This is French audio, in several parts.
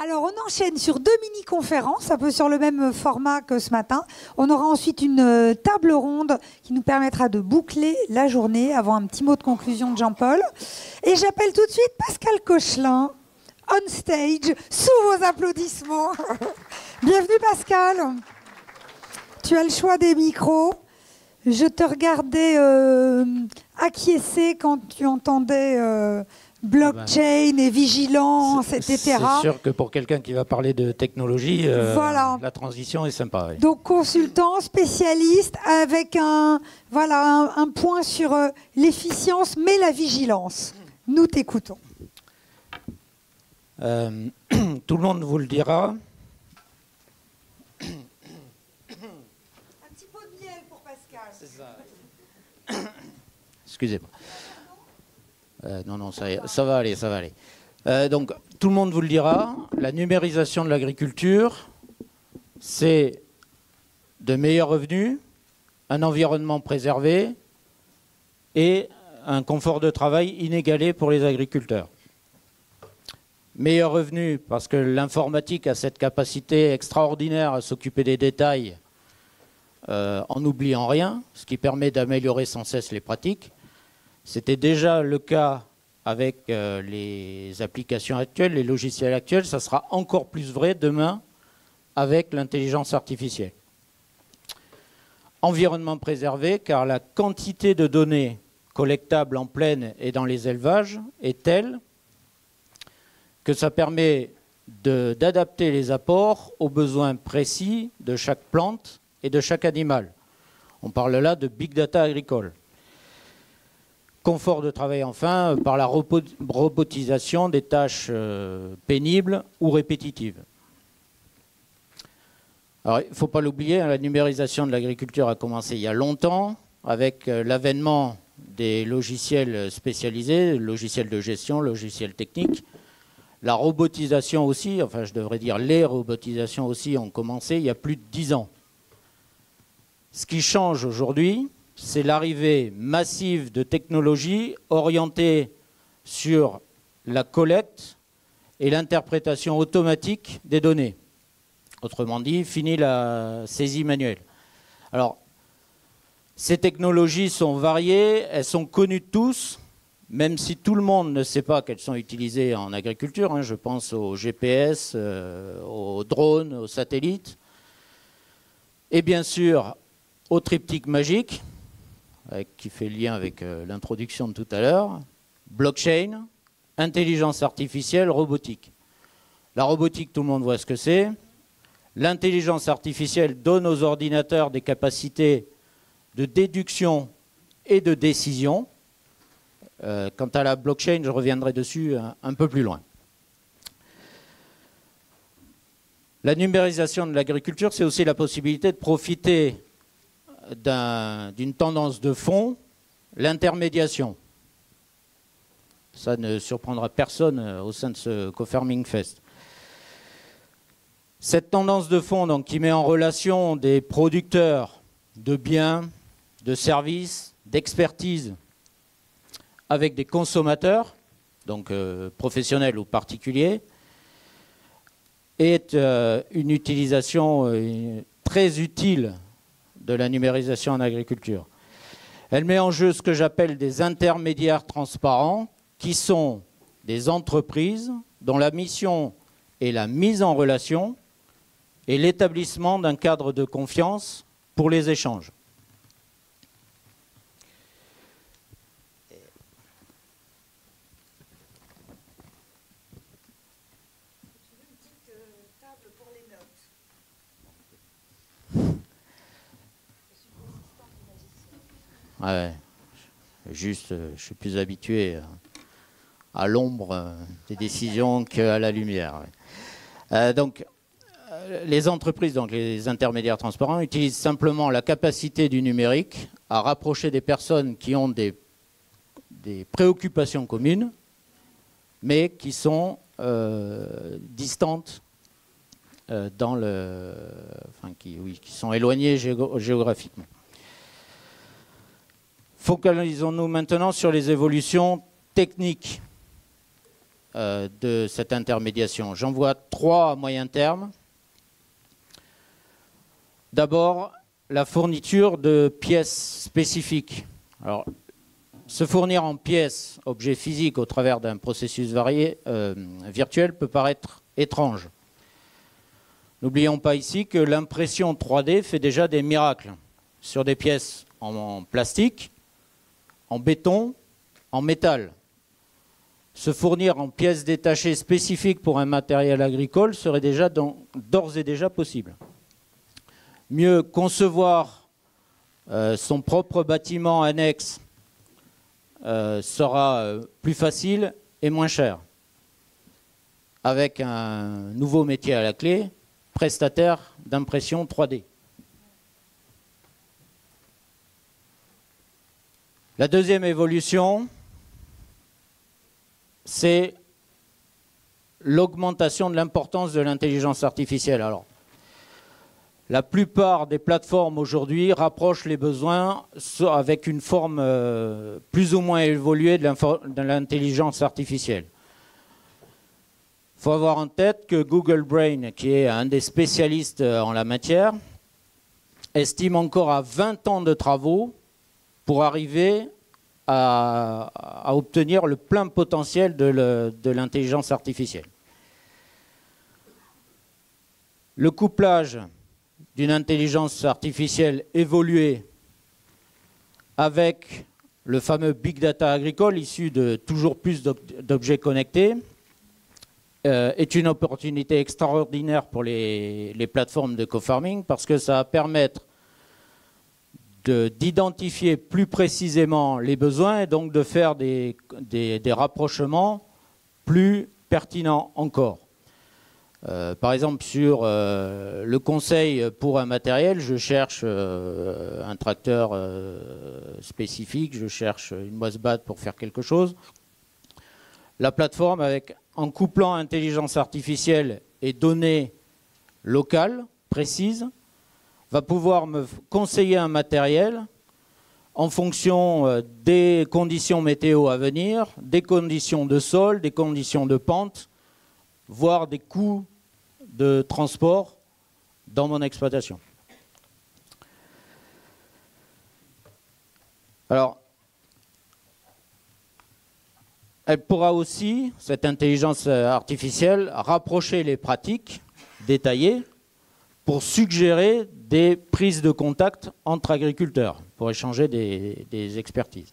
Alors, on enchaîne sur 2 mini-conférences, un peu sur le même format que ce matin. On aura ensuite une table ronde qui nous permettra de boucler la journée avant un petit mot de conclusion de Jean-Paul. Et j'appelle tout de suite Pascal Cochelin, on stage, sous vos applaudissements. Bienvenue Pascal. Tu as le choix des micros. Je te regardais acquiescer quand tu entendais... blockchain et vigilance, etc. C'est sûr que pour quelqu'un qui va parler de technologie, voilà. La transition est sympa. Oui. Donc consultant, spécialiste, avec un point sur l'efficience, mais la vigilance. Nous t'écoutons. Tout le monde vous le dira. Un petit pot de miel pour Pascal. C'est ça. Excusez-moi. Non, ça va aller, ça va aller. Donc, tout le monde vous le dira, la numérisation de l'agriculture, c'est de meilleurs revenus, un environnement préservé et un confort de travail inégalé pour les agriculteurs. Meilleurs revenus parce que l'informatique a cette capacité extraordinaire à s'occuper des détails en n'oubliant rien, ce qui permet d'améliorer sans cesse les pratiques. C'était déjà le cas avec les applications actuelles, les logiciels actuels. Ça sera encore plus vrai demain avec l'intelligence artificielle. Environnement préservé, car la quantité de données collectables en plaine et dans les élevages est telle que ça permet d'adapter les apports aux besoins précis de chaque plante et de chaque animal. On parle là de big data agricole. Confort de travail enfin par la robotisation des tâches pénibles ou répétitives. Alors, il ne faut pas l'oublier, la numérisation de l'agriculture a commencé il y a longtemps avec l'avènement des logiciels spécialisés, logiciels de gestion, logiciels techniques. La robotisation aussi, enfin je devrais dire les robotisations aussi ont commencé il y a plus de 10 ans. Ce qui change aujourd'hui, c'est l'arrivée massive de technologies orientées sur la collecte et l'interprétation automatique des données. Autrement dit, fini la saisie manuelle. Alors, ces technologies sont variées, elles sont connues de tous, même si tout le monde ne sait pas qu'elles sont utilisées en agriculture. Hein, je pense au GPS, aux drones, aux satellites. Et bien sûr, au triptyque magique, qui fait lien avec l'introduction de tout à l'heure, blockchain, intelligence artificielle, robotique. La robotique, tout le monde voit ce que c'est. L'intelligence artificielle donne aux ordinateurs des capacités de déduction et de décision. Quant à la blockchain, je reviendrai dessus un peu plus loin. La numérisation de l'agriculture, c'est aussi la possibilité de profiter d'une tendance de fond, l'intermédiation. Ça ne surprendra personne au sein de ce Co-Farming Fest. Cette tendance de fond donc, qui met en relation des producteurs de biens, de services, d'expertise avec des consommateurs, donc professionnels ou particuliers, est une utilisation très utile de la numérisation en agriculture. Elle met en jeu ce que j'appelle des intermédiaires transparents, qui sont des entreprises dont la mission est la mise en relation et l'établissement d'un cadre de confiance pour les échanges. Ouais, juste, je suis plus habitué à l'ombre des décisions qu'à la lumière. Donc, les entreprises, donc les intermédiaires transparents, utilisent simplement la capacité du numérique à rapprocher des personnes qui ont des préoccupations communes, mais qui sont distantes, qui sont éloignées géographiquement. Focalisons-nous maintenant sur les évolutions techniques. de cette intermédiation. J'en vois 3 à moyen terme. D'abord, la fourniture de pièces spécifiques. Alors, se fournir en pièces, objets physiques, au travers d'un processus virtuel peut paraître étrange. N'oublions pas ici que l'impression 3D fait déjà des miracles sur des pièces en plastique, en béton, en métal. Se fournir en pièces détachées spécifiques pour un matériel agricole serait déjà d'ores et déjà possible. Mieux, concevoir son propre bâtiment annexe sera plus facile et moins cher. Avec un nouveau métier à la clé, prestataire d'impression 3D. La deuxième évolution, c'est l'augmentation de l'importance de l'intelligence artificielle. Alors, la plupart des plateformes aujourd'hui rapprochent les besoins avec une forme plus ou moins évoluée de l'intelligence artificielle. Il faut avoir en tête que Google Brain, qui est un des spécialistes en la matière, estime encore à 20 ans de travaux pour arriver à obtenir le plein potentiel de l'intelligence artificielle. Le couplage d'une intelligence artificielle évoluée avec le fameux big data agricole issu de toujours plus d'objets connectés est une opportunité extraordinaire pour les plateformes de co-farming parce que ça va permettre d'identifier plus précisément les besoins et donc de faire des rapprochements plus pertinents encore. Par exemple, sur le conseil pour un matériel, je cherche un tracteur spécifique, je cherche une moisse-batte pour faire quelque chose. La plateforme, en couplant intelligence artificielle et données locales, précises, va pouvoir me conseiller un matériel en fonction des conditions météo à venir, des conditions de sol, des conditions de pente, voire des coûts de transport dans mon exploitation. Alors, elle pourra aussi, cette intelligence artificielle, rapprocher les pratiques détaillées pour suggérer des prises de contact entre agriculteurs, pour échanger des expertises.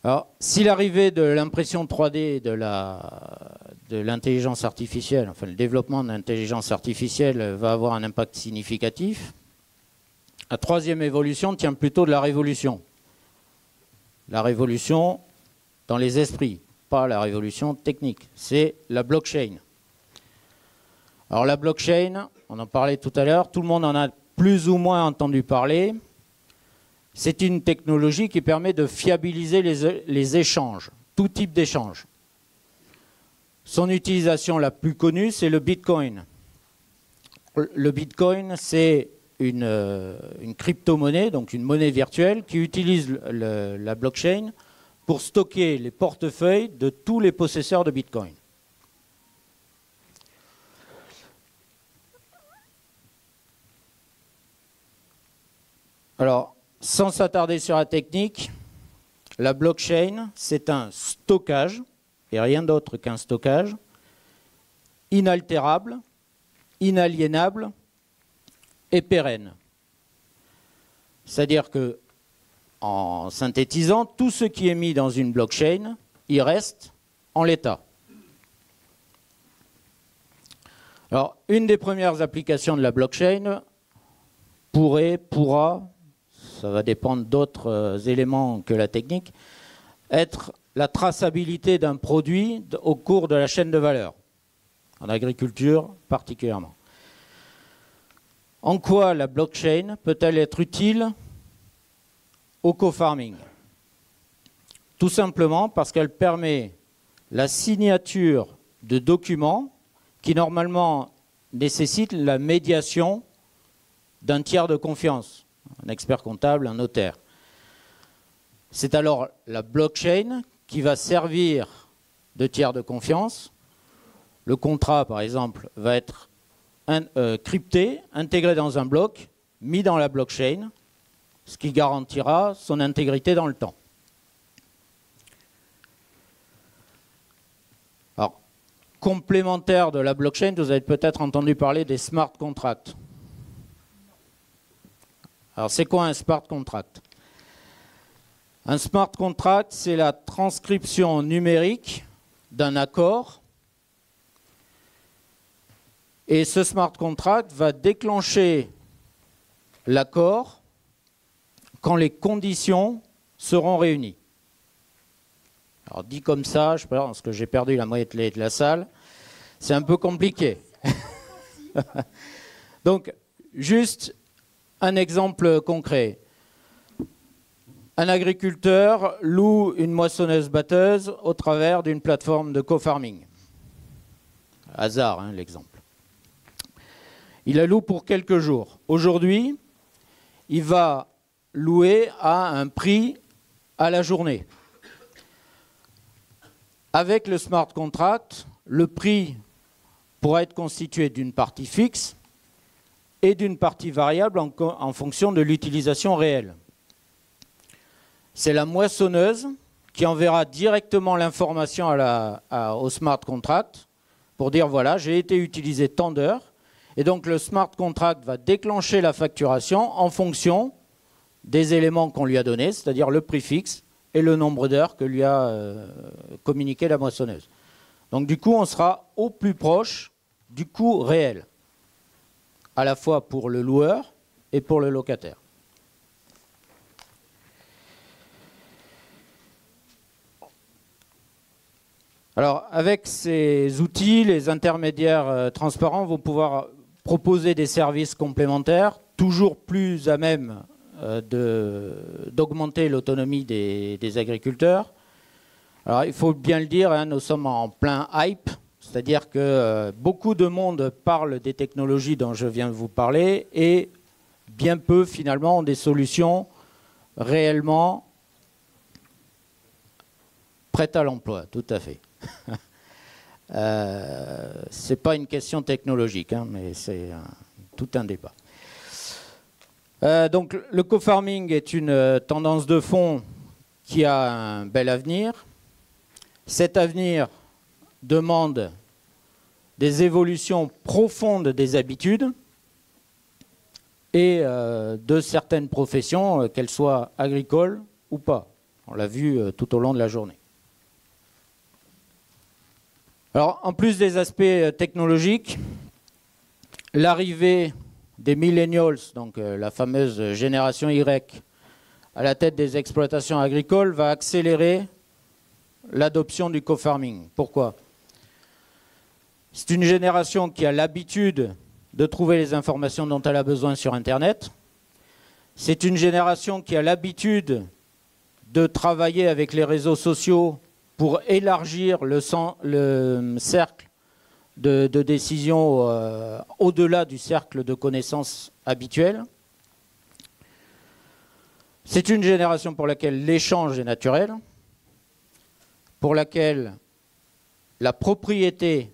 Alors, si l'arrivée de l'impression 3D de l'intelligence artificielle, enfin le développement de l'intelligence artificielle va avoir un impact significatif, la troisième évolution tient plutôt de la révolution. La révolution dans les esprits, pas la révolution technique, c'est la blockchain. Alors la blockchain, on en parlait tout à l'heure, tout le monde en a plus ou moins entendu parler. C'est une technologie qui permet de fiabiliser les échanges, tout type d'échange. Son utilisation la plus connue, c'est le Bitcoin. Le Bitcoin, c'est une crypto-monnaie, donc une monnaie virtuelle, qui utilise la blockchain pour stocker les portefeuilles de tous les possesseurs de Bitcoin. Alors, sans s'attarder sur la technique, la blockchain, c'est un stockage, et rien d'autre qu'un stockage, inaltérable, inaliénable et pérenne. C'est-à-dire que, en synthétisant, tout ce qui est mis dans une blockchain, il reste en l'état. Alors, une des premières applications de la blockchain pourra, ça va dépendre d'autres éléments que la technique, être la traçabilité d'un produit au cours de la chaîne de valeur, en agriculture particulièrement. En quoi la blockchain peut-elle être utile au co-farming? Tout simplement parce qu'elle permet la signature de documents qui normalement nécessitent la médiation d'un tiers de confiance, un expert comptable, un notaire. C'est alors la blockchain qui va servir de tiers de confiance. Le contrat, par exemple, va être crypté, intégré dans un bloc, mis dans la blockchain, ce qui garantira son intégrité dans le temps. Alors, complémentaire de la blockchain, vous avez peut-être entendu parler des smart contracts. Alors, c'est quoi un smart contract? Un smart contract, c'est la transcription numérique d'un accord. Et ce smart contract va déclencher l'accord quand les conditions seront réunies. Alors dit comme ça, je pense que j'ai perdu la moitié de la salle, c'est un peu compliqué. Donc, juste un exemple concret. Un agriculteur loue une moissonneuse-batteuse au travers d'une plateforme de co-farming. Hasard, hein, l'exemple. Il la loue pour quelques jours. Aujourd'hui, il va louer à un prix à la journée. Avec le smart contract, le prix pourra être constitué d'une partie fixe et d'une partie variable en fonction de l'utilisation réelle. C'est la moissonneuse qui enverra directement l'information au smart contract pour dire voilà, j'ai été utilisé tant d'heures. Et donc le smart contract va déclencher la facturation en fonction des éléments qu'on lui a donnés, c'est-à-dire le prix fixe et le nombre d'heures que lui a communiqué la moissonneuse. Donc du coup, on sera au plus proche du coût réel, à la fois pour le loueur et pour le locataire. Alors, avec ces outils, les intermédiaires transparents vont pouvoir proposer des services complémentaires, toujours plus à même d'augmenter l'autonomie des agriculteurs. Alors, il faut bien le dire, hein, nous sommes en plein hype, c'est-à-dire que beaucoup de monde parle des technologies dont je viens de vous parler et bien peu, finalement, ont des solutions réellement prêtes à l'emploi, tout à fait. C'est pas une question technologique, hein, mais c'est tout un débat. Donc le co-farming est une tendance de fond qui a un bel avenir. Cet avenir demande des évolutions profondes des habitudes et de certaines professions, qu'elles soient agricoles ou pas. On l'a vu tout au long de la journée. Alors, en plus des aspects technologiques, l'arrivée des millennials, donc la fameuse génération Y, à la tête des exploitations agricoles, va accélérer l'adoption du co-farming. Pourquoi? C'est une génération qui a l'habitude de trouver les informations dont elle a besoin sur Internet. C'est une génération qui a l'habitude de travailler avec les réseaux sociaux pour élargir le cercle de décision au-delà du cercle de connaissances habituel. C'est une génération pour laquelle l'échange est naturel, pour laquelle la propriété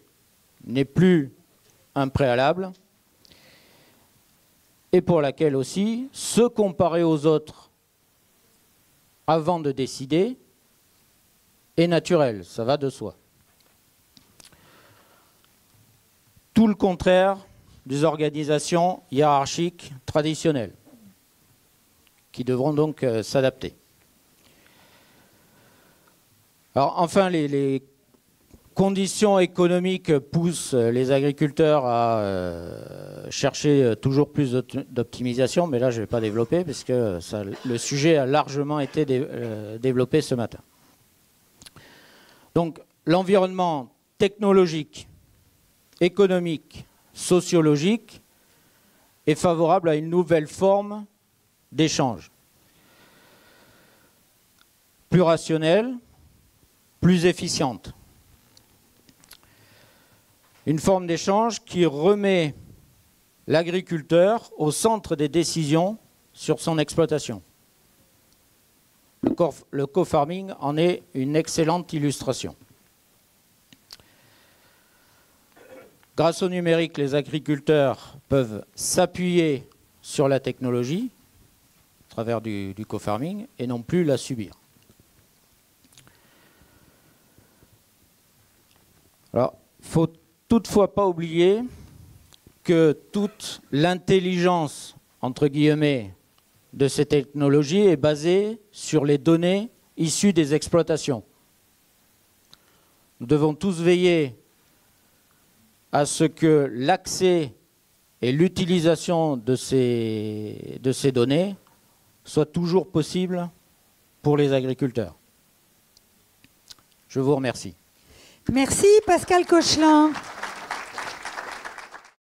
n'est plus un préalable, et pour laquelle aussi se comparer aux autres avant de décider est naturel, ça va de soi. Tout le contraire des organisations hiérarchiques traditionnelles, qui devront donc s'adapter. Alors enfin, les conditions économiques poussent les agriculteurs à chercher toujours plus d'optimisation, mais là je ne vais pas développer, puisque le sujet a largement été développé ce matin. Donc l'environnement technologique, économique, sociologique est favorable à une nouvelle forme d'échange. Plus rationnelle, plus efficiente. Une forme d'échange qui remet l'agriculteur au centre des décisions sur son exploitation. Le le co-farming en est une excellente illustration. Grâce au numérique, les agriculteurs peuvent s'appuyer sur la technologie à travers du co-farming et non plus la subir. Alors, il ne faut toutefois pas oublier que toute l'intelligence, entre guillemets, de ces technologies est basée sur les données issues des exploitations. Nous devons tous veiller à ce que l'accès et l'utilisation de ces données soient toujours possibles pour les agriculteurs. Je vous remercie. Merci Pascal Cochelin.